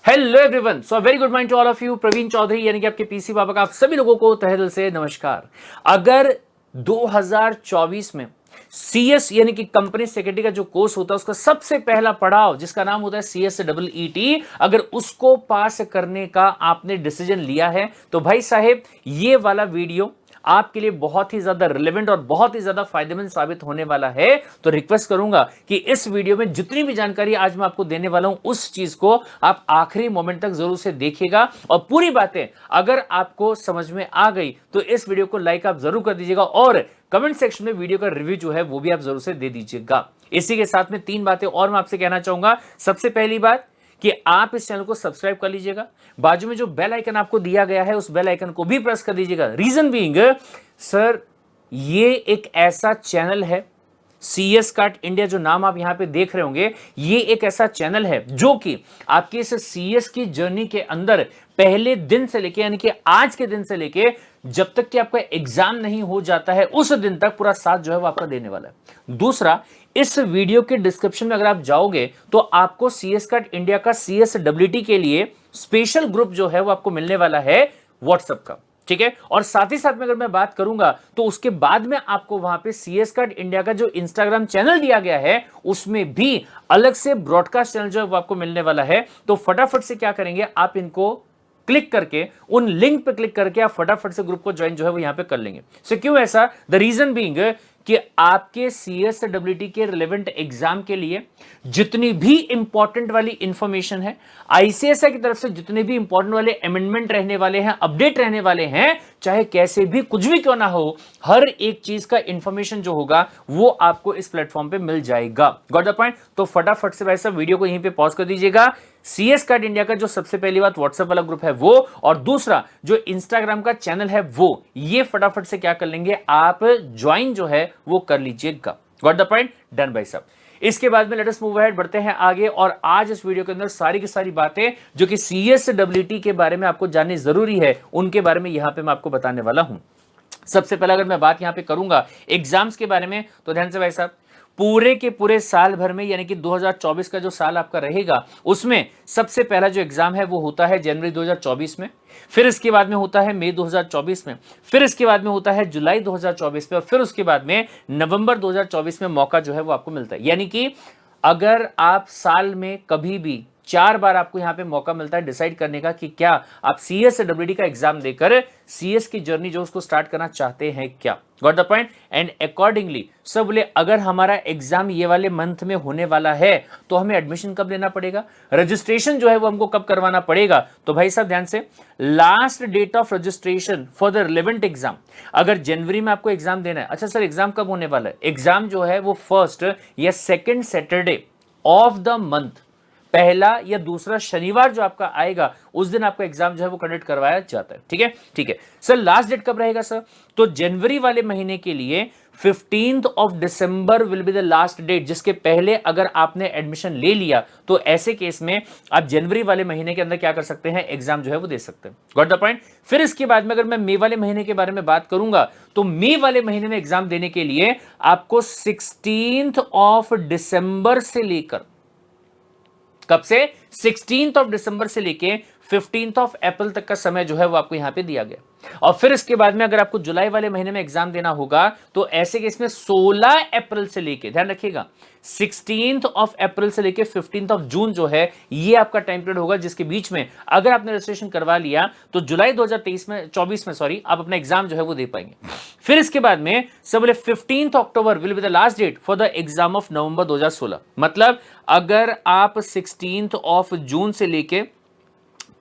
Hello everyone, so very good morning to all of you. Praveen Chaudhary यानी कि आपके PC बाबा का आप सभी लोगों को तहे दिल से नमस्कार। अगर 2024 में सीएस यानी कि कंपनी सेक्रेटरी का जो कोर्स होता है उसका सबसे पहला पड़ाव जिसका नाम होता है सीएस डबल ईटी, अगर उसको पास करने का आपने डिसीजन लिया है तो भाई साहेब ये वाला वीडियो आपके लिए बहुत ही ज्यादा रिलेवेंट और बहुत ही ज्यादा फायदेमंद साबित होने वाला है। तो रिक्वेस्ट करूंगा कि इस वीडियो में जितनी भी जानकारी आज मैं आपको देने वाला हूं उस चीज को आप आखिरी मोमेंट तक जरूर से देखिएगा और पूरी बातें अगर आपको समझ में आ गई तो इस वीडियो को लाइक आप जरूर कर दीजिएगा और कमेंट सेक्शन में वीडियो का रिव्यू जो है वो भी आप जरूर से दे दीजिएगा। इसी के साथ में तीन बातें और मैं आपसे कहना चाहूंगा। सबसे पहली बात कि आप इस चैनल को सब्सक्राइब कर लीजिएगा, बाजू में जो बेल आइकन आपको दिया गया है उस बेल आइकन को भी प्रेस कर दीजिएगा। रीजन बीइंग सर ये एक ऐसा चैनल है, सीएस कार्ड इंडिया जो नाम आप यहां पे देख रहे होंगे, ये एक ऐसा चैनल है जो कि आपकी इस सीएस की जर्नी के अंदर पहले दिन से लेके यानी कि आज के दिन से लेके जब तक कि आपका एग्जाम नहीं हो जाता है उस दिन तक पूरा साथ जो है वो आपका देने वाला है। दूसरा, इस वीडियो के डिस्क्रिप्शन में अगर आप जाओगे तो आपको सीएस कार्ड इंडिया का सीएसडब्ल्यूटी के लिए स्पेशल ग्रुप जो है वो आपको मिलने वाला है व्हाट्सएप का, ठीक है। और साथ ही साथ में अगर मैं बात करूंगा तो उसके बाद में आपको वहां पे सीएस कार्ड इंडिया का जो इंस्टाग्राम चैनल दिया गया है उसमें भी अलग से ब्रॉडकास्ट चैनल जो है वो आपको मिलने वाला है। तो फटाफट से क्या करेंगे, आप इनको क्लिक करके उन लिंक पे क्लिक करके आप फटाफट से ग्रुप को ज्वाइन जो है वो यहां पे कर लेंगे। सो क्यों ऐसा? द रीजन बीइंग कि आपके सीएसडब्ल्यूटी के रिलेवेंट एग्जाम के लिए जितनी भी इंपॉर्टेंट वाली इंफॉर्मेशन है, आईसीएसआई की तरफ से जितने भी इंपॉर्टेंट वाले अमेंडमेंट रहने वाले हैं, अपडेट रहने वाले हैं, चाहे कैसे भी कुछ भी क्यों ना हो, हर एक चीज का इंफॉर्मेशन जो होगा वो आपको इस प्लेटफॉर्म पे मिल जाएगा। Got the point? तो फटाफट से भाई साहब वीडियो को यहीं पे पॉज कर दीजिएगा। सीएस कार्ड इंडिया का जो सबसे पहली बात व्हाट्सएप वाला ग्रुप है वो, और दूसरा जो इंस्टाग्राम का चैनल है वो, ये फटाफट से क्या कर लेंगे, आप ज्वाइन जो है वो कर लीजिएगा। Got the point? डन भाई साहब। इसके बाद में लेट अस मूव अहेड, बढ़ते हैं आगे। और आज इस वीडियो के अंदर सारी की सारी बातें जो कि सीएसडब्ल्यूटी के बारे में आपको जाननी जरूरी है उनके बारे में यहां पे मैं आपको बताने वाला हूं। सबसे पहले अगर मैं बात यहां पे करूंगा एग्जाम्स के बारे में तो ध्यान से भाई साहब, पूरे के पूरे साल भर में यानी कि 2024 का जो साल आपका रहेगा उसमें सबसे पहला जो एग्जाम है वो होता है जनवरी 2024 में, फिर इसके बाद में होता है मई 2024 में, फिर इसके बाद में होता है जुलाई 2024 में, और फिर उसके बाद में नवंबर 2024 में मौका जो है वो आपको मिलता है। यानी कि अगर आप साल में कभी भी 4 बार आपको यहां पे मौका मिलता है डिसाइड करने का कि क्या आप सीएसडब्ल्यूटी का एग्जाम देकर सीएस की जर्नी जो उसको स्टार्ट करना चाहते हैं क्या। Got the point? And accordingly सब बोले अगर हमारा एग्जाम ये वाले मंथ में होने वाला है तो हमें एडमिशन कब लेना पड़ेगा, रजिस्ट्रेशन जो है वो हमको कब करवाना पड़ेगा। तो भाई साहब ध्यान से, last date of registration for the relevant exam, अगर जनवरी में आपको एग्जाम देना है, अच्छा सर एग्जाम कब होने वाला है, एग्जाम जो है वो फर्स्ट या second Saturday of the month, पहला या दूसरा शनिवार जो आपका आएगा उस दिन आपका एग्जाम जो है वो कंडक्ट करवाया जाता है। ठीक है, ठीक है सर। लास्ट डेट कब रहेगा सर? तो जनवरी वाले महीने के लिए 15th ऑफ दिसंबर will be the last date, जिसके पहले अगर आपने एडमिशन ले लिया तो ऐसे केस में आप जनवरी वाले महीने के अंदर क्या कर सकते हैं, एग्जाम जो है वो दे सकते हैं। Got the point? फिर इसके बाद में अगर मैं मई वाले महीने के बारे में बात करूंगा तो मई वाले महीने में एग्जाम देने के लिए आपको 16th ऑफ दिसंबर से लेकर, कब से, 16th ऑफ दिसंबर से लेके 15th ऑफ अप्रैल तक का समय जो है वो आपको यहां पे दिया गया। और फिर इसके बाद में अगर आपको जुलाई वाले महीने में एग्जाम देना होगा तो ऐसे केस में 16 अप्रैल से लेके, ध्यान रखिएगा, 16th ऑफ अप्रैल से लेके 15th ऑफ जून जो है ये आपका टाइम पीरियड होगा, जिसके बीच में अगर आपने रजिस्ट्रेशन करवा लिया तो जुलाई 2024 में सॉरी आप अपना एग्जाम जो है वो दे पाएंगे। फिर इसके बाद में सब बोले 15th October will be the last date for the exam of November 2016। मतलब अगर आप 16th ऑफ जून से लेके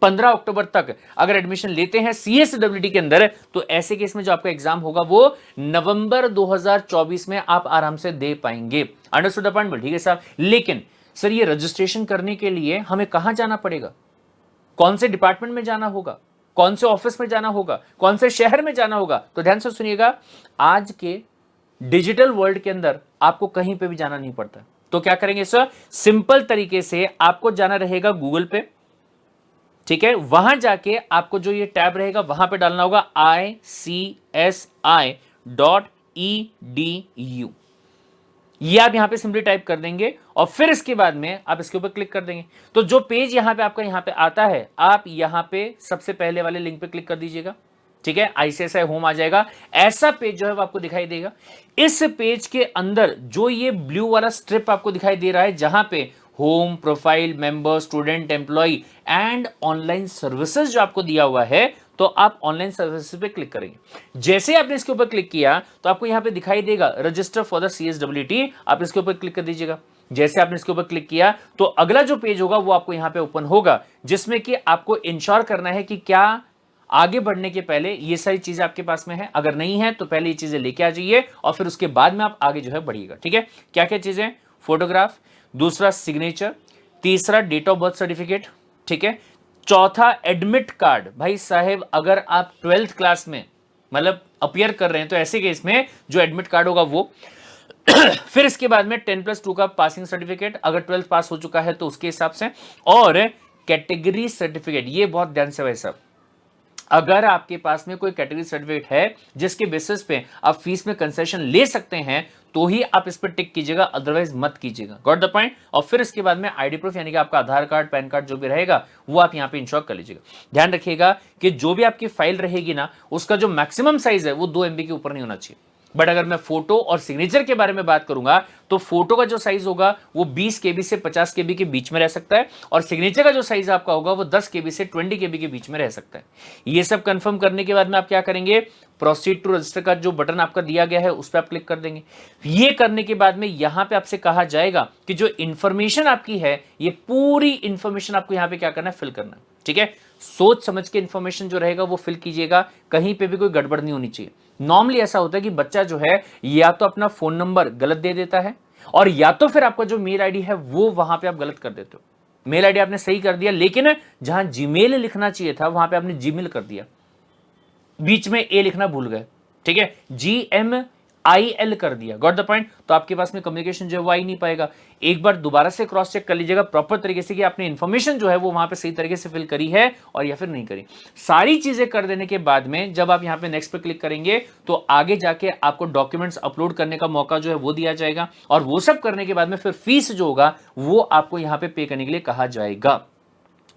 15 अक्टूबर तक अगर एडमिशन लेते हैं सीएसडब्ल्यूटी के अंदर तो ऐसे केस में जो आपका एग्जाम होगा वो नवंबर 2024 में आप आराम से दे पाएंगे। Understood the point? ठीक है साहब। लेकिन सर ये रजिस्ट्रेशन करने के लिए हमें कहां जाना पड़ेगा, कौन से डिपार्टमेंट में जाना होगा, कौन से ऑफिस में जाना होगा, कौन से शहर में जाना होगा? तो ध्यान से सुनिएगा, आज के डिजिटल वर्ल्ड के अंदर आपको कहीं पे भी जाना नहीं पड़ता। तो क्या करेंगे सर, सिंपल तरीके से आपको जाना रहेगा गूगल पे, ठीक है, वहां जाके आपको जो ये टैब रहेगा वहां पे डालना होगा ICSI.edu। ये आप यहां पे सिंपली टाइप कर देंगे और फिर इसके बाद में आप इसके ऊपर क्लिक कर देंगे। तो जो पेज यहां पे आपका यहां पे आता है, आप यहां पे सबसे पहले वाले लिंक पे क्लिक कर दीजिएगा, ठीक है, आईसीआईसीआई होम आ जाएगा। ऐसा पेज जो है वो आपको दिखाई देगा। इस पेज के अंदर जो ये ब्लू वाला स्ट्रिप आपको दिखाई दे रहा है, जहां पे home, profile, member, student, employee and online services जो आपको दिया हुआ है, तो आप ऑनलाइन सर्विसेज पे क्लिक करेंगे। जैसे आपने इसके ऊपर क्लिक किया तो आपको यहां पे दिखाई देगा रजिस्टर फॉर द CSWT, आप इसके ऊपर क्लिक कर दीजिएगा। जैसे आपने इसके ऊपर क्लिक किया तो अगला जो पेज होगा वो आपको यहां पे ओपन होगा, जिसमें कि आपको इंश्योर करना है कि क्या आगे बढ़ने के पहले ये सारी चीजें आपके पास में है। अगर नहीं है तो पहले ये चीजें लेके आ जाइए और फिर उसके बाद में आप आगे जो है बढ़िएगा, ठीक है। क्या क्या चीजें? फोटोग्राफ, दूसरा सिग्नेचर, तीसरा डेट ऑफ बर्थ सर्टिफिकेट, ठीक है, चौथा एडमिट कार्ड। भाई साहेब अगर आप 12th क्लास में मतलब अपियर कर रहे हैं तो ऐसे केस में जो एडमिट कार्ड होगा वो फिर इसके बाद में 10+2 का पासिंग सर्टिफिकेट, अगर 12th पास हो चुका है तो उसके हिसाब से, और कैटेगरी सर्टिफिकेट। ये बहुत ध्यान से भाई साहब, अगर आपके पास में कोई कैटेगरी सर्टिफिकेट है जिसके बेसिस पे आप फीस में कंसेशन ले सकते हैं तो ही आप इस पर टिक कीजिएगा, अदरवाइज मत कीजिएगा। Got the point. और फिर इसके बाद में आईडी प्रूफ यानी कि आपका आधार कार्ड, पैन कार्ड जो भी रहेगा वो आप यहां पे इंश्योर कर लीजिएगा। ध्यान रखिएगा कि जो भी आपकी फाइल रहेगी ना, उसका जो मैक्सिमम साइज है वो 2 MB के ऊपर नहीं होना चाहिए। बट अगर मैं फोटो और सिग्नेचर के बारे में बात करूंगा तो फोटो का जो साइज होगा वो 20 KB से 50 KB के बीच में रह सकता है, और सिग्नेचर का जो साइज आपका होगा वो 10 KB से 20 KB के बीच में रह सकता है। ये सब कंफर्म करने के बाद में आप क्या करेंगे, प्रोसीड टू रजिस्टर का जो बटन आपका दिया गया है उस पर आप क्लिक कर देंगे। ये करने के बाद में यहां पे आपसे कहा जाएगा कि जो इंफॉर्मेशन आपकी है ये पूरी इंफॉर्मेशन आपको यहां पे क्या करना है, फिल करना है, ठीक है। सोच समझ के इंफॉर्मेशन जो रहेगा वो फिल कीजिएगा, कहीं पे भी कोई गड़बड़ नहीं होनी चाहिए। नॉर्मली ऐसा होता है कि बच्चा जो है या तो अपना फोन नंबर गलत दे देता है, और या तो फिर आपका जो मेल आईडी है वो वहां पे आप गलत कर देते हो। मेल आईडी आपने सही कर दिया, लेकिन जहां जीमेल लिखना चाहिए था वहां पे आपने जीमेल कर दिया, बीच में ए लिखना भूल गए, ठीक है, GMIL कर दिया। Got the point. तो आपके पास में कम्युनिकेशन जो है वो आ ही नहीं पाएगा। एक बार दोबारा से क्रॉस चेक कर लीजिएगा प्रॉपर तरीके से कि आपने इंफॉर्मेशन जो है वो वहां पे सही तरीके से फिल करी है और या फिर नहीं करी। सारी चीजें कर देने के बाद में जब आप यहां पे नेक्स्ट पे क्लिक करेंगे तो आगे जाके आपको डॉक्यूमेंट्स अपलोड करने का मौका जो है वो दिया जाएगा, और वो सब करने के बाद में फिर फीस जो होगा वो आपको यहां पे पे करने के लिए कहा जाएगा।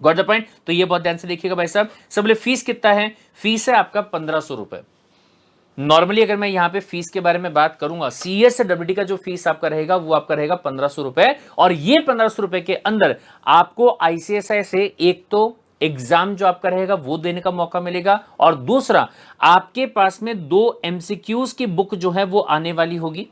Got the point. तो ये बहुत ध्यान से देखिएगा भाई साहब। सब बोले फीस कितना है? फीस है आपका 1500 रुपए। नॉर्मली अगर मैं यहां पे फीस के बारे में बात करूंगा, CSWT का जो फीस आपका रहेगा वो आपका रहेगा 1500 रुपए, और ये 1500 रुपए के अंदर आपको ICICI से एक तो एग्जाम जो आपका रहेगा वो देने का मौका मिलेगा, और दूसरा आपके पास में 2 MCQs की बुक जो है वो आने वाली होगी,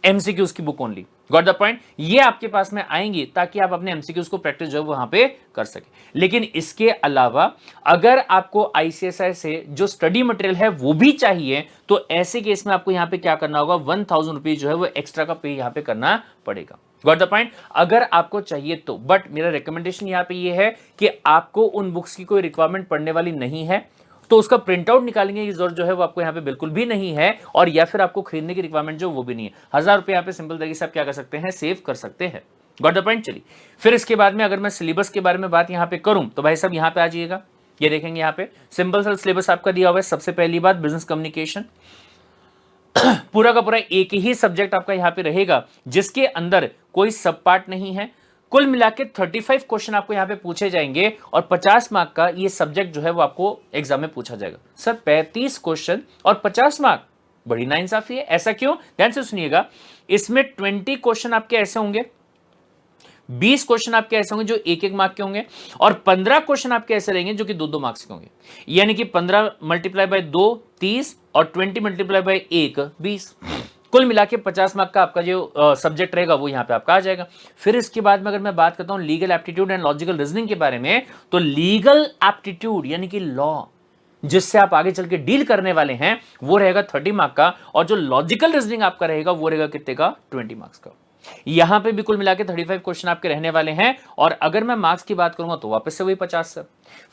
MCQs की book only. Got the point. ये आपके पास में आएंगी ताकि आप अपने MCQs को प्रैक्टिस जो है वहां पे कर सके। लेकिन इसके अलावा अगर आपको ICICI से जो स्टडी मटेरियल है वो भी चाहिए तो ऐसे केस में आपको यहां पे क्या करना होगा, 1000 रुपीज जो है वो एक्स्ट्रा का पे यहां पे करना पड़ेगा। Got the point. अगर आपको चाहिए तो, बट मेरा रिकमेंडेशन यहां पे ये है कि आपको उन बुक्स की कोई रिक्वायरमेंट पड़ने वाली नहीं है तो उसका प्रिंट आउट निकालेंगे की जरूरत जो है वो आपको यहाँ पे बिल्कुल भी नहीं है, और या फिर आपको खरीदने की रिक्वायरमेंट जो वो भी नहीं है। 1000 रुपए यहाँ पे सिंपल तरीके से आप क्या कर सकते हैं, सेव कर सकते हैं। Got the point. चलिए फिर इसके बाद में अगर मैं सिलेबस के बारे में बात यहाँ पे करूं तो भाई साहब यहाँ पे आ जाइएगा। ये देखेंगे यहाँ पे सिंपल सा सिलेबस आपका दिया हुआ है। सबसे पहली बात बिजनेस कम्युनिकेशन, पूरा का पूरा एक ही सब्जेक्ट आपका यहाँ पे रहेगा जिसके अंदर कोई सब पार्ट नहीं है। कुल मिला के 35 क्वेश्चन आपको यहां पे पूछे जाएंगे, और 50 मार्क का ये सब्जेक्ट जो है वो आपको एग्जाम में पूछा जाएगा। सर 35 क्वेश्चन और 50 मार्क, बड़ी नाइंसाफी है। ऐसा क्यों? ध्यान से सुनिएगा। इसमें 20 क्वेश्चन आपके ऐसे होंगे, 20 क्वेश्चन आपके ऐसे होंगे जो 1-1 मार्क के होंगे, और 15 क्वेश्चन आपके ऐसे रहेंगे जो कि 2-2 मार्क्स के होंगे। यानी कि 15 मल्टीप्लाई बाय 2 30, और 20 मल्टीप्लाई बाय 1 20। कुल मिला के 50 मार्क का आपका जो सब्जेक्ट रहेगा वो यहां पे आपका आ जाएगा। फिर इसके बाद में अगर मैं बात करता हूं legal aptitude and logical reasoning के बारे में, तो लीगल एप्टीट्यूड यानी कि लॉ जिससे आप आगे चल के डील करने वाले हैं वो रहेगा 30 मार्क का, और जो लॉजिकल रीजनिंग आपका रहेगा वो रहेगा कितने का, 20 मार्क्स का। यहां पे भी कुल मिला के 35 क्वेश्चन आपके रहने वाले हैं, और अगर मैं मार्क्स की बात करूंगा तो वापस से वही 50 सर।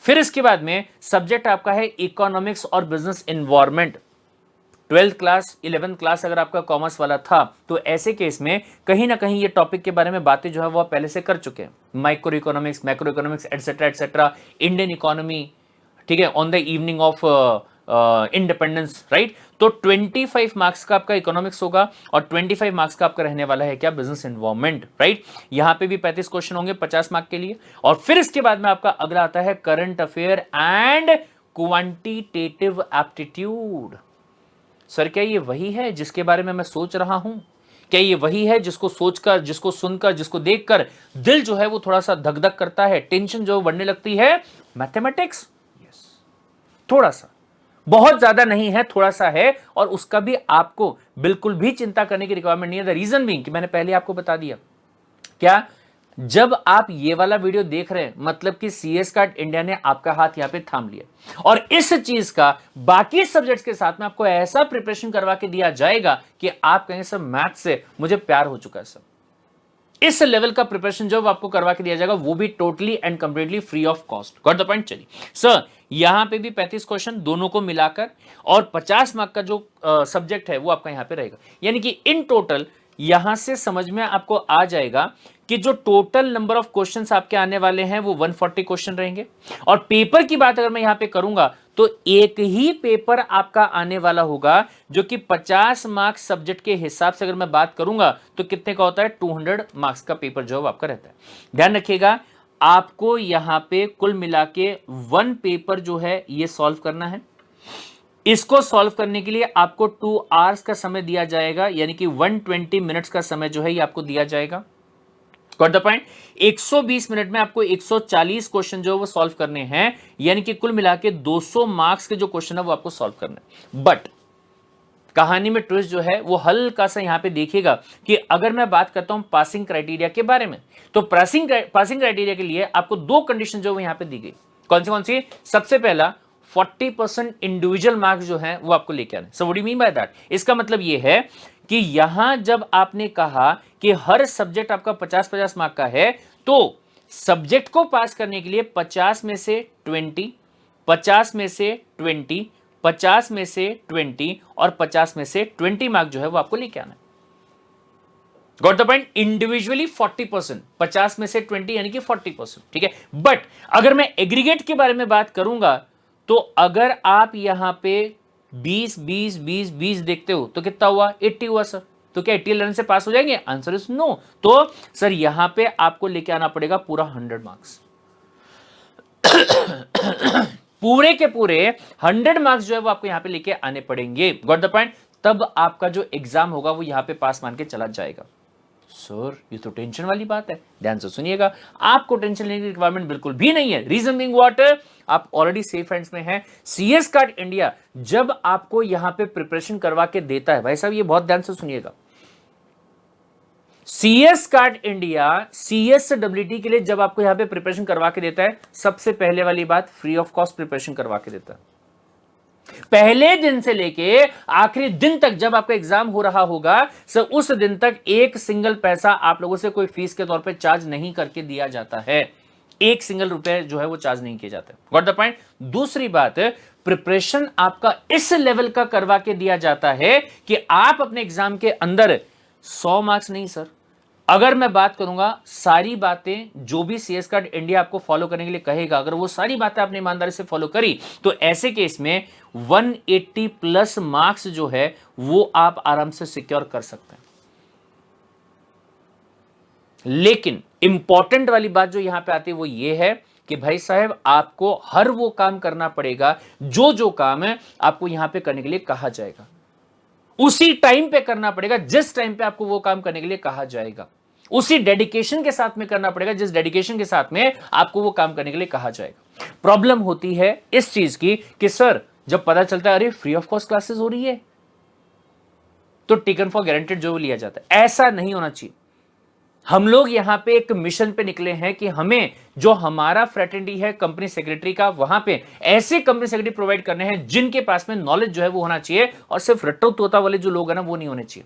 फिर इसके बाद में सब्जेक्ट आपका है इकोनॉमिक्स और business environment. 12th class 11th class अगर आपका कॉमर्स वाला था तो ऐसे केस में कहीं ना कहीं ये टॉपिक के बारे में बातें जो है वो आप पहले से कर चुके हैं। Micro economics, macro economics etcetera, Indian economy, ठीक है, on the evening of independence, right. तो 25 मार्क्स का आपका इकोनॉमिक्स होगा और 25 मार्क्स का आपका रहने वाला है क्या, बिजनेस एनवायरनमेंट, राइट। यहां पे भी 35 क्वेश्चन होंगे 50 मार्क के लिए। और फिर इसके बाद में आपका अगला आता है current affair and quantitative aptitude. Sir क्या ये वही है जिसके बारे में मैं सोच रहा हूं? क्या ये वही है जिसको सोचकर, जिसको सुनकर, जिसको देखकर दिल जो है वो थोड़ा सा धक धक करता है, टेंशन जो बढ़ने लगती है? Mathematics, yes. थोड़ा सा, बहुत ज्यादा नहीं है, थोड़ा सा है, और उसका भी आपको बिल्कुल भी चिंता करने की रिक्वायरमेंट नहीं है। द रीजन बीइंग कि मैंने पहले आपको बता दिया, क्या जब आप ये वाला वीडियो देख रहे हैं मतलब कि सीएस कार्ड इंडिया ने आपका हाथ यहां पे थाम लिया, और इस चीज का बाकी सब्जेक्ट्स के साथ में आपको ऐसा प्रिपरेशन करवा के दिया जाएगा कि आप कहें सर मैथ से मुझे प्यार हो चुका है सर। इस लेवल का प्रिपरेशन जब आपको करवा के दिया जाएगा, वो भी totally and completely free of cost. Got the point? चलिए सर, यहां पे भी 35 क्वेश्चन दोनों को मिलाकर, और 50 मार्क का जो सब्जेक्ट है वो आपका यहां पे रहेगा। यानी कि इन टोटल यहां से समझ में आपको आ जाएगा कि जो टोटल नंबर ऑफ क्वेश्चंस आपके आने वाले हैं वो 140 क्वेश्चन रहेंगे। और पेपर की बात अगर मैं यहां पे करूंगा तो एक ही पेपर आपका आने वाला होगा जो कि 50 मार्क्स सब्जेक्ट के हिसाब से अगर मैं बात करूंगा तो कितने का होता है, 200 मार्क्स का पेपर जो आपका रहता है। ध्यान रखिएगा, आपको यहां पे कुल मिला के 1 पेपर जो है ये सॉल्व करना है। इसको सॉल्व करने के लिए आपको 2 आवर्स का समय दिया जाएगा, यानी कि 120 मिनट्स का समय जो है ये आपको दिया जाएगा। Got the point? 120 मिनट में आपको 140 क्वेश्चन जो है वो सॉल्व करने हैं, यानी कि कुल मिला के 200 मार्क्स के जो क्वेश्चन है वो आपको सॉल्व करना है। बट कहानी में ट्विस्ट जो है वो हल्का सा यहां पे देखिएगा कि अगर मैं बात करता हूं पासिंग क्राइटेरिया के बारे में, तो पासिंग क्राइटेरिया के लिए आपको 2 कंडीशन जो यहां पे दी गई। कौन सी? सबसे पहला 40% इंडिविजुअल मार्क्स जो है वो आपको लेके आने। So what do you mean by that? इसका मतलब ये है कि यहां जब आपने कहा कि हर सब्जेक्ट आपका 50-50 मार्क का है, तो सब्जेक्ट को पास करने के लिए 50 में से 20, 50 में से 20, 50 में से 20 और 50 में से 20 मार्क जो है वो आपको लेके आना है। Got the point? इंडिविजुअली 40%, 50 में से 20 यानी कि 40%, ठीक है। बट अगर मैं एग्रीगेट के बारे में बात करूंगा तो अगर आप यहां पे 20 20 20 20 देखते हो तो कितना हुआ, 80 हुआ सर। तो क्या 80 रन से पास हो जाएंगे? Answer is no. तो सर यहां पे आपको लेके आना पड़ेगा पूरा 100 मार्क्स। पूरे के पूरे 100 मार्क्स जो है वो आपको यहां पे लेके आने पड़ेंगे। Got the point? तब आपका जो एग्जाम होगा वो यहां पे पास मान के चला जाएगा। सर ये तो टेंशन वाली बात है। ध्यान से सुनिएगा, आपको टेंशन लेने की रिक्वायरमेंट बिल्कुल भी नहीं है। Reason being what? आप ऑलरेडी सेफ हैंड्स में हैं। सीएस कार्ड इंडिया जब आपको यहां पे प्रिपरेशन करवा के देता है, भाई साहब ये बहुत ध्यान से सुनिएगा, सीएस कार्ड इंडिया सीएसडब्ल्यूटी के लिए जब आपको यहां पे प्रिपरेशन करवा के देता है, सबसे पहले वाली बात फ्री ऑफ कॉस्ट प्रिपरेशन करवा के देता है। पहले दिन से लेके आखिरी दिन तक जब आपका एग्जाम हो रहा होगा सर, उस दिन तक एक सिंगल पैसा आप लोगों से कोई फीस के तौर पे चार्ज नहीं करके दिया जाता है। एक सिंगल रुपए जो है वो चार्ज नहीं किए जाते। Got the point? दूसरी बात, प्रिपरेशन आपका इस लेवल का करवा के दिया जाता है कि आप अपने एग्जाम के अंदर 100 मार्क्स नहीं सर, अगर मैं बात करूंगा सारी बातें जो भी सीएस कार्ड इंडिया आपको फॉलो करने के लिए कहेगा, अगर वो सारी बातें आपने ईमानदारी से फॉलो करी तो ऐसे केस में 180 प्लस मार्क्स जो है वो आप आराम से सिक्योर कर सकते हैं। लेकिन इंपॉर्टेंट वाली बात जो यहां पे आती है वो ये है कि भाई साहब आपको हर वो काम करना पड़ेगा जो काम है आपको यहां पे करने के लिए कहा जाएगा, उसी टाइम पे करना पड़ेगा जिस टाइम पे आपको वो काम करने के लिए कहा जाएगा, उसी डेडिकेशन के साथ में करना पड़ेगा जिस डेडिकेशन के साथ में आपको वो काम करने के लिए कहा जाएगा। प्रॉब्लम होती है इस चीज की कि सर जब पता चलता है अरे फ्री ऑफ कॉस्ट क्लासेस हो रही है तो टेकन फॉर गारंटेड जो लिया जाता है, ऐसा नहीं होना चाहिए। हम लोग यहां पे एक मिशन पे निकले हैं कि हमें जो हमारा फ्रेटर्निटी है कंपनी सेक्रेटरी का, वहां पे ऐसे कंपनी सेक्रेटरी प्रोवाइड करने हैं जिनके पास में नॉलेज जो है वो होना चाहिए, और सिर्फ रट्टो तोता वाले जो लोग हैं ना वो नहीं होने चाहिए।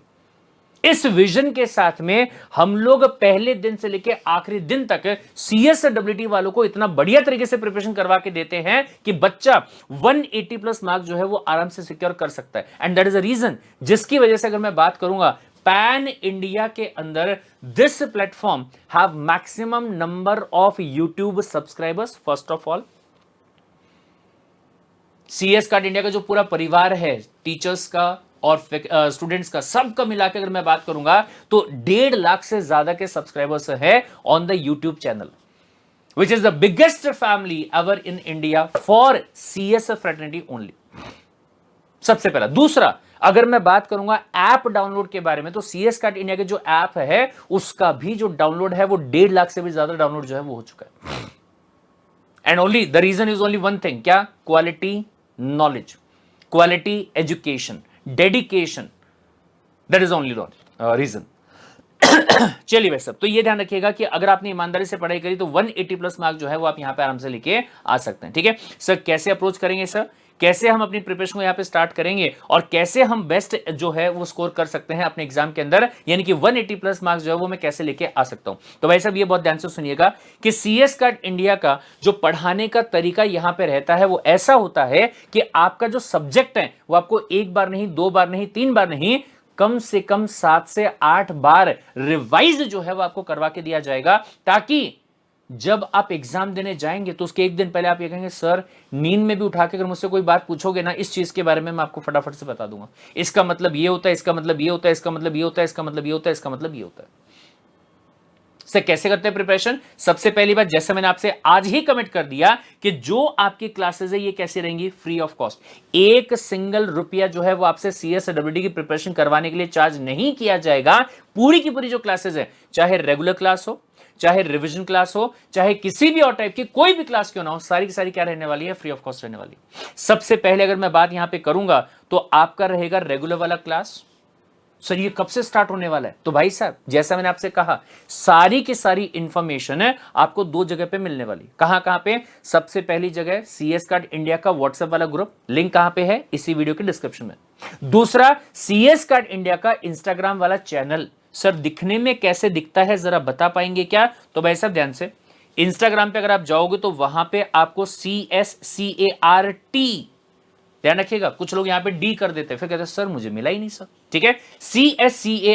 इस विजन के साथ में हम लोग पहले दिन से लेकर आखिरी दिन तक सीएसडब्ल्यूटी वालों को इतना बढ़िया तरीके से प्रिपरेशन करवा के देते हैं कि बच्चा 180 प्लस मार्क्स जो है वो आराम से सिक्योर कर सकता है। And that is a reason जिसकी वजह से अगर मैं बात करूंगा पैन इंडिया के अंदर this platform have maximum number of YouTube subscribers. First of all CS card India का जो पूरा परिवार है, टीचर्स का और स्टूडेंट्स का, सबका मिलाकर अगर मैं बात करूंगा तो 1.5 लाख से ज्यादा के सब्सक्राइबर्स है on the YouTube channel, which is the biggest family ever in India for CS fraternity only. सबसे पहला। दूसरा, अगर मैं बात करूंगा ऐप डाउनलोड के बारे में, तो CS कार्ड इंडिया के जो ऐप है उसका भी जो डाउनलोड है वो 1.5 लाख से भी ज्यादा डाउनलोड जो है वो हो चुका है। And only the reason is only one thing, क्या? Quality knowledge, quality education, dedication, that is only reason. चलिए भाई साहब, तो ये ध्यान रखिएगा कि अगर आपने ईमानदारी से पढ़ाई करी तो 180 प्लस मार्क जो है वो आप यहां पे आराम से लेके आ सकते हैं। ठीक है सर, कैसे अप्रोच करेंगे सर, कैसे हम अपनी प्रिपरेशन को यहां पे स्टार्ट करेंगे और कैसे हम बेस्ट जो है वो स्कोर कर सकते हैं अपने एग्जाम के अंदर, यानी कि 180 प्लस मार्क्स जो है वो मैं कैसे लेके आ सकता हूं। तो भाई साहब ये बहुत ध्यान से सुनिएगा कि CS कार्ड इंडिया का जो पढ़ाने का तरीका यहां पे रहता है वो ऐसा होता है कि आपका जो सब्जेक्ट है वो आपको एक बार नहीं, 2 बार नहीं, 3 बार नहीं, कम से कम 7 से 8 बार रिवाइज जो है वो आपको करवा के दिया जाएगा, ताकि जब आप एग्जाम देने जाएंगे तो उसके एक दिन पहले आप ये कहेंगे सर नींद में भी उठा के अगर मुझसे कोई बात पूछोगे ना इस चीज के बारे में, मैं आपको फटाफट से बता दूंगा, इसका मतलब ये होता है, इसका मतलब ये होता है, इसका मतलब ये होता है, इसका मतलब ये होता है, इसका मतलब ये होता है। से कैसे करते हैं प्रिपरेशन? सबसे पहली बात, जैसे मैंने आपसे आज ही कमिट कर दिया कि जो आपकी क्लासेस है ये कैसे रहेंगी, फ्री ऑफ कॉस्ट। एक सिंगल रुपया जो है वो आपसे CSWD की प्रिपरेशन करवाने के लिए चार्ज नहीं किया जाएगा। पूरी की पूरी जो क्लासेस है, चाहे रेगुलर क्लास हो, चाहे रिवीजन क्लास हो, चाहे किसी भी और टाइप की कोई भी क्लास क्यों ना हो, सारी की सारी क्या रहने वाली है, फ्री ऑफ कॉस्ट रहने वाली है। सबसे पहले अगर मैं बात यहां पे करूंगा तो आपका रहेगा रेगुलर वाला क्लास। सर ये कब से स्टार्ट होने वाला है? तो भाई साहब जैसा मैंने आपसे कहा, सारी की सारी इंफॉर्मेशन है आपको 2 जगह पे मिलने वाली। कहां कहां पे? सबसे पहली जगह CS कार्ड इंडिया का व्हाट्सएप वाला ग्रुप, लिंक कहां पे है, इसी वीडियो के डिस्क्रिप्शन में। दूसरा, CS कार्ड इंडिया का इंस्टाग्राम वाला चैनल। सर दिखने में कैसे दिखता है जरा बता पाएंगे क्या? तो भाई साहब ध्यान से, इंस्टाग्राम पे अगर आप जाओगे तो वहां पे आपको CSCART, ध्यान रखिएगा, कुछ लोग यहां पे डी कर देते हैं फिर कहते हैं सर मुझे मिला ही नहीं सर। ठीक है, CSCARTINDIA,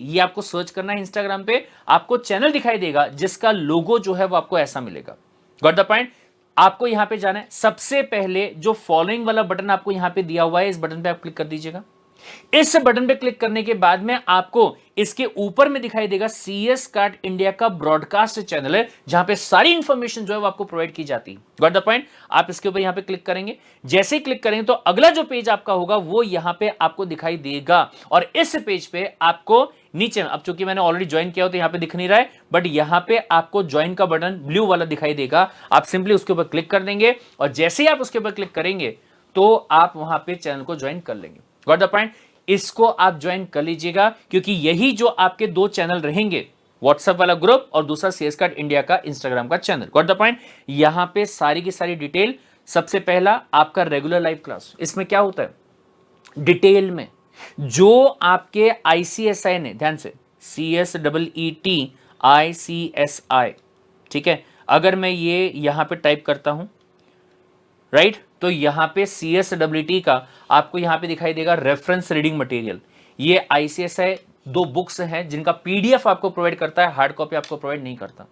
ये आपको सर्च करना है इंस्टाग्राम पे, आपको चैनल दिखाई देगा जिसका लोगो जो है वो आपको ऐसा मिलेगा। Got the point? आपको यहां पे जाना है, सबसे पहले जो फॉलोइंग वाला बटन आपको यहां पे दिया हुआ है, इस बटन पे आप क्लिक कर दीजिएगा। इस बटन पे क्लिक करने के बाद में आपको इसके ऊपर में दिखाई देगा CS कार्ड इंडिया का ब्रॉडकास्ट चैनल है, जहां पे सारी इंफॉर्मेशन जो है वो आपको प्रोवाइड की जाती है। Got the point? आप इसके ऊपर यहां पे क्लिक करेंगे, जैसे ही क्लिक करेंगे तो अगला जो पेज आपका होगा वो यहां पे आपको दिखाई देगा, और इस पेज पे आपको नीचे, अब चूंकि मैंने ऑलरेडी ज्वाइन किया हो तो यहां पे दिख नहीं रहा है, बट यहां पे आपको ज्वाइन का बटन ब्लू वाला दिखाई देगा। आप सिंपली उसके ऊपर क्लिक कर देंगे, और जैसे ही आप उसके ऊपर क्लिक करेंगे तो आप वहां पे चैनल को ज्वाइन कर लेंगे। Got the point? इसको आप ज्वाइन कर लीजिएगा, क्योंकि यही जो आपके 2 चैनल रहेंगे, व्हाट्सएप वाला ग्रुप और दूसरा CS कार्ड इंडिया का इंस्टाग्राम का चैनल। Got the point? यहां पे सारी की सारी डिटेल, सबसे पहला आपका रेगुलर लाइव क्लास। इसमें क्या होता है डिटेल में, जो आपके ICSI ने, ध्यान से, CSEETICSI, ठीक है, अगर मैं ये यहां पे टाइप करता हूं, राइट, तो यहां पे CSWT का आपको यहां पे दिखाई देगा रेफरेंस रीडिंग मटेरियल। ये ICSI 2 बुक्स हैं जिनका PDF आपको प्रोवाइड करता है, हार्ड कॉपी आपको प्रोवाइड नहीं करता।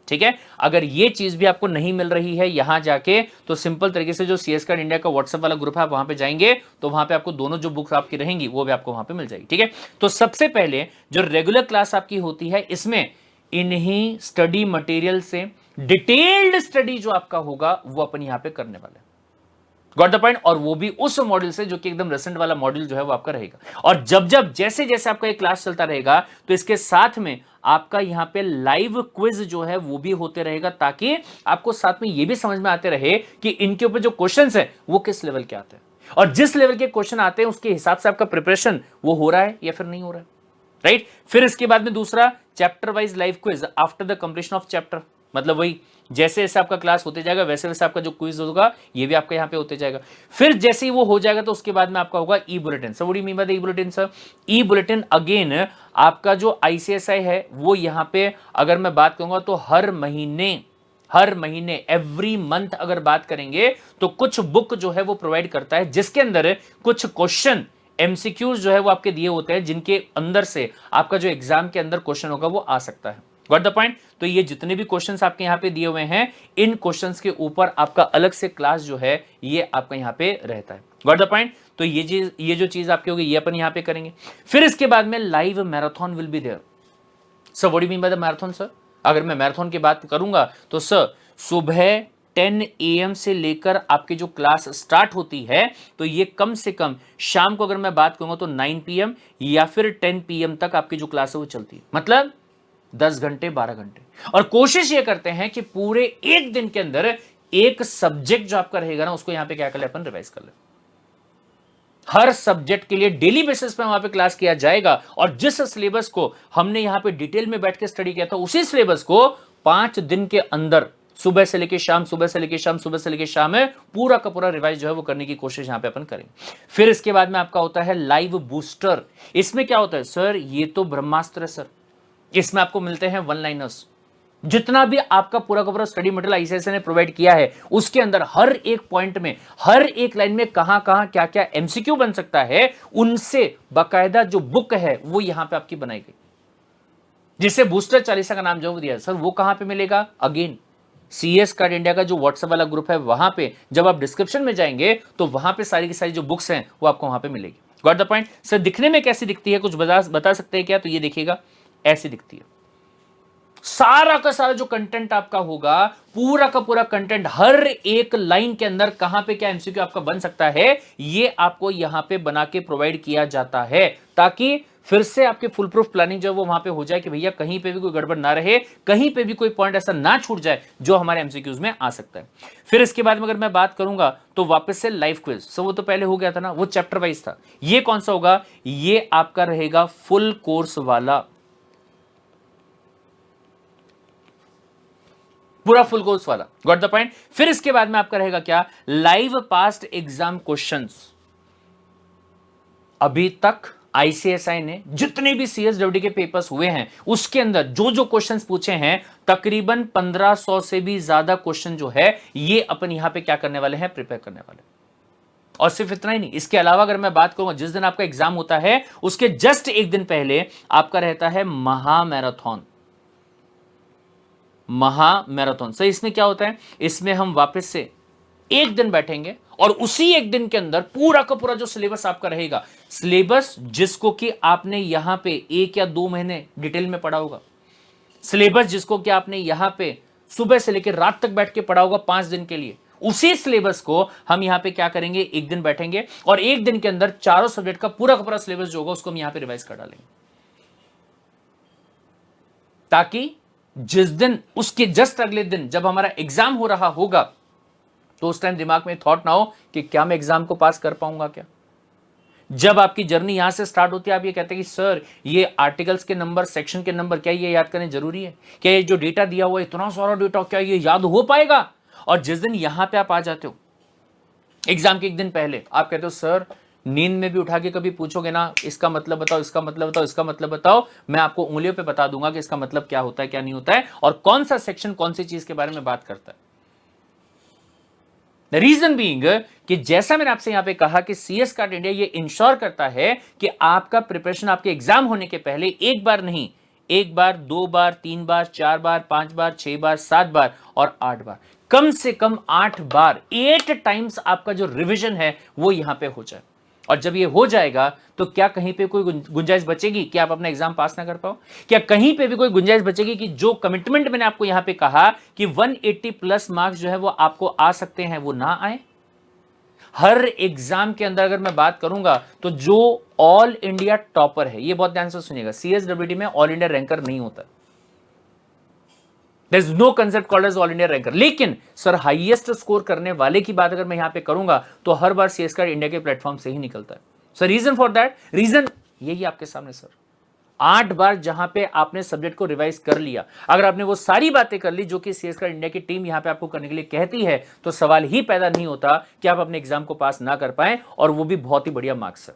ठीक है, अगर ये चीज भी आपको नहीं मिल रही है यहां जाके, तो सिंपल तरीके से जो CS कार्ड इंडिया का व्हाट्सएप वाला ग्रुप है आप वहां पे जाएंगे तो वहां पे आपको दोनों जो बुक्स आपकी रहेंगी वो भी आपको वहां पे मिल जाएगी। ठीक है, तो सबसे पहले जो रेगुलर क्लास आपकी होती है, इसमें इन्हीं स्टडी मटेरियल से डिटेल्ड स्टडी जो आपका होगा वो अपन यहां पे करने वाले हैं। Got the point? और वो भी उस मॉड्यूल से जो कि एकदम रिसेंट वाला मॉड्यूल जो है वो आपका रहेगा। और जब जब जैसे जैसे आपका ये क्लास चलता रहेगा तो इसके साथ में आपका यहां पे लाइव क्विज जो है वो भी होते रहेगा, ताकि आपको साथ में ये भी समझ में आते रहे कि इनके ऊपर जो क्वेश्चंस है वो किस लेवल के आते हैं, और जिस लेवल के क्वेश्चन आते हैं उसके हिसाब से आपका प्रिपरेशन वो हो रहा है या फिर नहीं हो रहा है। राइट? फिर इसके बाद में दूसरा chapter wise live quiz after the completion of chapter, मतलब वही जैसे जैसे आपका क्लास होते जाएगा वैसे वैसे आपका जो क्विज होगा ये भी आपका यहाँ पे होते जाएगा। फिर जैसे ही वो हो जाएगा तो उसके बाद में आपका होगा e bulletin. Sir what do you mean by the e bulletin? Sir e bulletin again आपका जो ICSI है वो यहाँ पे अगर मैं बात करूंगा तो हर महीने एवरी मंथ अगर बात करेंगे तो कुछ बुक जो है वो प्रोवाइड करता है, जिसके अंदर कुछ क्वेश्चन MCQs जो है वो आपके दिए होते हैं, जिनके अंदर से आपका जो एग्जाम के अंदर क्वेश्चन होगा वो आ सकता है। Got the point. तो ये जितने भी क्वेश्चंस आपके यहां पे दिए हुए हैं, इन क्वेश्चंस के ऊपर आपका अलग से क्लास जो है ये आपका यहां पे रहता है। Got the point. तो ये जो चीज आपकी होगी ये अपन यहां पे करेंगे। फिर इसके बाद में live marathon will be there. Sir what do mean by the marathon sir? अगर मैं मैराथन की बात करूंगा तो सर सुबह 10 AM से लेकर आपकी जो क्लास स्टार्ट होती है, तो ये कम से कम शाम को अगर मैं बात करूंगा तो 9 PM या फिर 10 PM तक आपकी जो क्लास है वो चलती है। मतलब 10 घंटे 12 घंटे। और कोशिश ये करते हैं कि पूरे एक दिन के अंदर एक सब्जेक्ट जो आपका रहेगा ना, उसको यहां पे क्या कर ले, अपन रिवाइज कर ले। हर सब्जेक्ट के लिए डेली बेसिस पे वहां पे क्लास किया जाएगा, और जिस सिलेबस को हमने यहां पे डिटेल में बैठ के स्टडी किया था, उसी सिलेबस को 5 दिन के अंदर सुबह से लेके शाम, सुबह से लेके शाम, सुबह से लेके शाम में पूरा का पूरा रिवाइज जो है वो करने की कोशिश यहां पे अपन करेंगे। फिर इसके बाद में आपका होता है लाइव बूस्टर। इसमें क्या होता है सर? ये तो ब्रह्मास्त्र है सर। इसमें आपको मिलते हैं वन लाइनर्स। जितना भी आपका पूरा का पूरा स्टडी मटेरियल आईसीएसई ने प्रोवाइड किया है, उसके अंदर हर एक पॉइंट में, हर एक लाइन में कहां कहां क्या क्या एमसीक्यू बन सकता है, उनसे बाकायदा जो बुक है वो यहां पे आपकी बनाई गई, जिसे बूस्टर चालीसा का नाम जो दिया सर, वो कहां पे मिलेगा? अगेन सीएस कार्ड इंडिया का जो व्हाट्सएप वाला ग्रुप है, वहां पे जब आप डिस्क्रिप्शन में जाएंगे तो वहां पे सारी की सारी जो बुक्स हैं वो आपको वहां पे मिलेगी। Got the point. सर दिखने में कैसी दिखती है, कुछ बता सकते हैं क्या? तो ये देखिएगा, ऐसी दिखती है। सारा का सारा जो कंटेंट आपका होगा, पूरा का पूरा कंटेंट, हर एक लाइन के अंदर कहां पे क्या एमसीक्यू आपका बन सकता है, ये आपको यहां पे बना के प्रोवाइड किया जाता है, ताकि फिर से आपकी फुल प्रूफ प्लानिंग जो है वो वहां पे हो जाए कि भैया कहीं पे भी कोई गड़बड़ ना रहे, कहीं पे भी कोई पॉइंट ऐसा ना छूट जाए जो हमारे एमसीक्यूज में आ सकता है। फिर इसके बाद में अगर मैं बात करूंगा तो वापस से लाइव क्विज। सो वो तो पहले हो गया था ना, वो चैप्टर वाइज था। ये कौन सा होगा? ये आपका रहेगा फुल कोर्स वाला, पूरा फुल कोर्स वाला। Got the point. फिर इसके बाद में आपका रहेगा क्या? Live past exam questions. अभी तक आईसीएसआई ने जितने भी सीएसडब्ल्यूडी के पेपर्स हुए हैं, उसके अंदर जो जो क्वेश्चंस पूछे हैं, तकरीबन 1500 से भी ज्यादा क्वेश्चन जो है ये अपन यहां पे क्या करने वाले हैं? प्रिपेयर करने वाले। और सिर्फ इतना ही नहीं, इसके अलावा अगर मैं बात करूंगा, जिस दिन आपका एग्जाम होता है उसके जस्ट एक दिन पहले आपका रहता है महा मैराथन। महा मैराथन सर, इसमें क्या होता है? इसमें हम वापस से एक दिन बैठेंगे और उसी एक दिन के अंदर पूरा का पूरा जो सिलेबस आपका रहेगा, सिलेबस जिसको कि आपने यहां पे 1 या 2 महीने डिटेल में पढ़ा होगा, सिलेबस जिसको कि आपने यहां पे सुबह से लेकर रात तक बैठ के पढ़ा होगा 5 दिन के लिए, उसी सिलेबस को हम यहां पे क्या करेंगे? एक दिन बैठेंगे और एक दिन के अंदर चारों सब्जेक्ट का पूरा सिलेबस जो होगा उसको हम यहां पे रिवाइज कर डालेंगे, ताकि जिस दिन, उसके जस्ट अगले दिन जब हमारा एग्जाम हो रहा होगा, तो उस टाइम दिमाग में थॉट ना हो कि क्या मैं एग्जाम को पास कर पाऊंगा क्या। जब आपकी जर्नी यहां से स्टार्ट होती है, आप ये कहते हैं कि सर ये आर्टिकल्स के नंबर, सेक्शन के नंबर, क्या ये याद करने जरूरी है? क्या ये जो डेटा दिया हुआ है, इतना सारा डेटा, क्या ये याद हो पाएगा? और जिस दिन यहां पे आप आ जाते हो एग्जाम के एक दिन पहले, आप कहते हो सर नींद में भी उठा के कभी पूछोगे ना, इसका मतलब बताओ, इसका मतलब बताओ, इसका मतलब बताओ, मैं आपको उंगलियों पे बता दूंगा कि इसका मतलब क्या होता है, क्या नहीं होता है, और कौन सा सेक्शन कौन सी चीज के बारे में बात करता है। रीजन बीइंग कि जैसा मैंने आपसे यहां पे कहा कि सीएस कार्ड इंडिया ये इंश्योर करता है कि आपका प्रिपरेशन आपके एग्जाम होने के पहले एक बार नहीं, 1 बार, 2 बार, 3 बार, 4 बार, 5 बार, 6 बार, 7 बार और 8 बार, कम से कम 8 बार, 8 टाइम्स आपका जो रिवीजन है वो यहां पे हो जाए। और जब ये हो जाएगा तो क्या कहीं पे कोई गुंजाइश बचेगी कि आप अपना एग्जाम पास ना कर पाओ? क्या कहीं पे भी कोई गुंजाइश बचेगी कि जो कमिटमेंट मैंने आपको यहां पे कहा कि 180 प्लस मार्क्स जो है वो आपको आ सकते हैं, वो ना आए? हर एग्जाम के अंदर अगर मैं बात करूंगा तो जो ऑल इंडिया टॉपर है, ये बहुत ध्यान से सुनिएगा, सीएसडब्ल्यूडी में ऑल इंडिया रैंकर नहीं होता, there is no concept called as all India ranker. लेकिन सर हाईएस्ट स्कोर करने वाले की बात अगर मैं यहां पे करूंगा तो हर बार सीएस कार्ड इंडिया के प्लेटफॉर्म से ही निकलता है। Sir reason for that, reason यही आपके सामने सर, 8 बार जहां पे आपने सब्जेक्ट को रिवाइज कर लिया, अगर आपने वो सारी बातें कर ली जो कि सीएस कार्ड इंडिया की टीम यहां पे आपको करने के लिए कहती है, तो सवाल ही पैदा नहीं होता कि आप अपने एग्जाम को पास ना कर पाए, और वो भी बहुत ही बढ़िया मार्क्स से।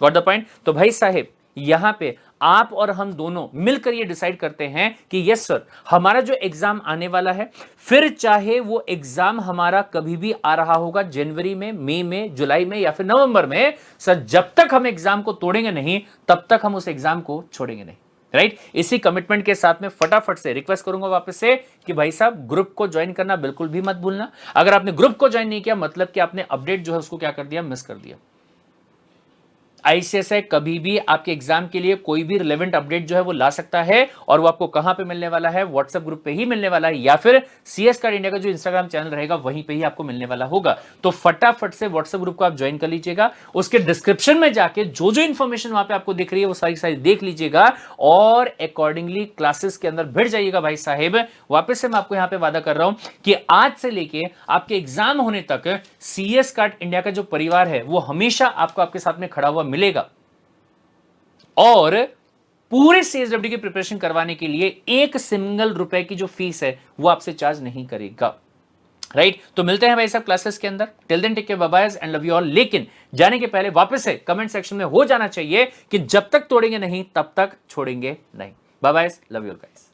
Got the point. तो भाई साहेब यहां पे आप और हम दोनों मिलकर ये डिसाइड करते हैं कि यस सर, हमारा जो एग्जाम आने वाला है, फिर चाहे वो एग्जाम हमारा कभी भी आ रहा होगा, जनवरी में, मई में, जुलाई में या फिर नवंबर में, सर जब तक हम एग्जाम को तोड़ेंगे नहीं तब तक हम उस एग्जाम को छोड़ेंगे नहीं। राइट। इसी कमिटमेंट के साथ में फटाफट से रिक्वेस्ट करूंगा वापस से कि भाई साहब ग्रुप को ज्वाइन करना बिल्कुल भी मत भूलना। अगर आपने ग्रुप को ज्वाइन नहीं किया मतलब कि आपने अपडेट जो है उसको क्या कर दिया, मिस कर दिया। आईसीएसआई कभी भी आपके एग्जाम के लिए कोई भी रिलेवेंट अपडेट जो है वो ला सकता है, और वो आपको कहां पे मिलने वाला है, व्हाट्सएप ग्रुप पे ही मिलने वाला है, या फिर सीएस कार्ड इंडिया का जो इंस्टाग्राम चैनल रहेगा वहीं पे ही आपको मिलने वाला होगा। तो फटाफट से व्हाट्सएप ग्रुप को आप ज्वाइन कर लीजिएगा। उसके डिस्क्रिप्शन में जाके जो जो इंफॉर्मेशन वहां पे आपको दिख रही है वो सारी सारी देख लीजिएगा, और अकॉर्डिंगली क्लासेस के अंदर भिड़ जाइएगा भाई साहेब। वापस से मैं आपको यहां पे वादा कर रहा हूं कि आज से लेके आपके एग्जाम होने तक सीएस कार्ड इंडिया का जो परिवार है वो हमेशा आपको आपके साथ में खड़ा हुआ मिलेगा, और पूरे सीएसडब्ल्यू की प्रिपरेशन करवाने के लिए एक सिंगल रुपए की जो फीस है वो आपसे चार्ज नहीं करेगा। राइट, तो मिलते हैं भाई साहब क्लासेस के अंदर। Till then take care, bye bye and love you all. लेकिन जाने के पहले वापस से कमेंट सेक्शन में हो जाना चाहिए कि जब तक तोड़ेंगे नहीं तब तक छोड़ेंगे नहीं। Bye bye, love you all guys.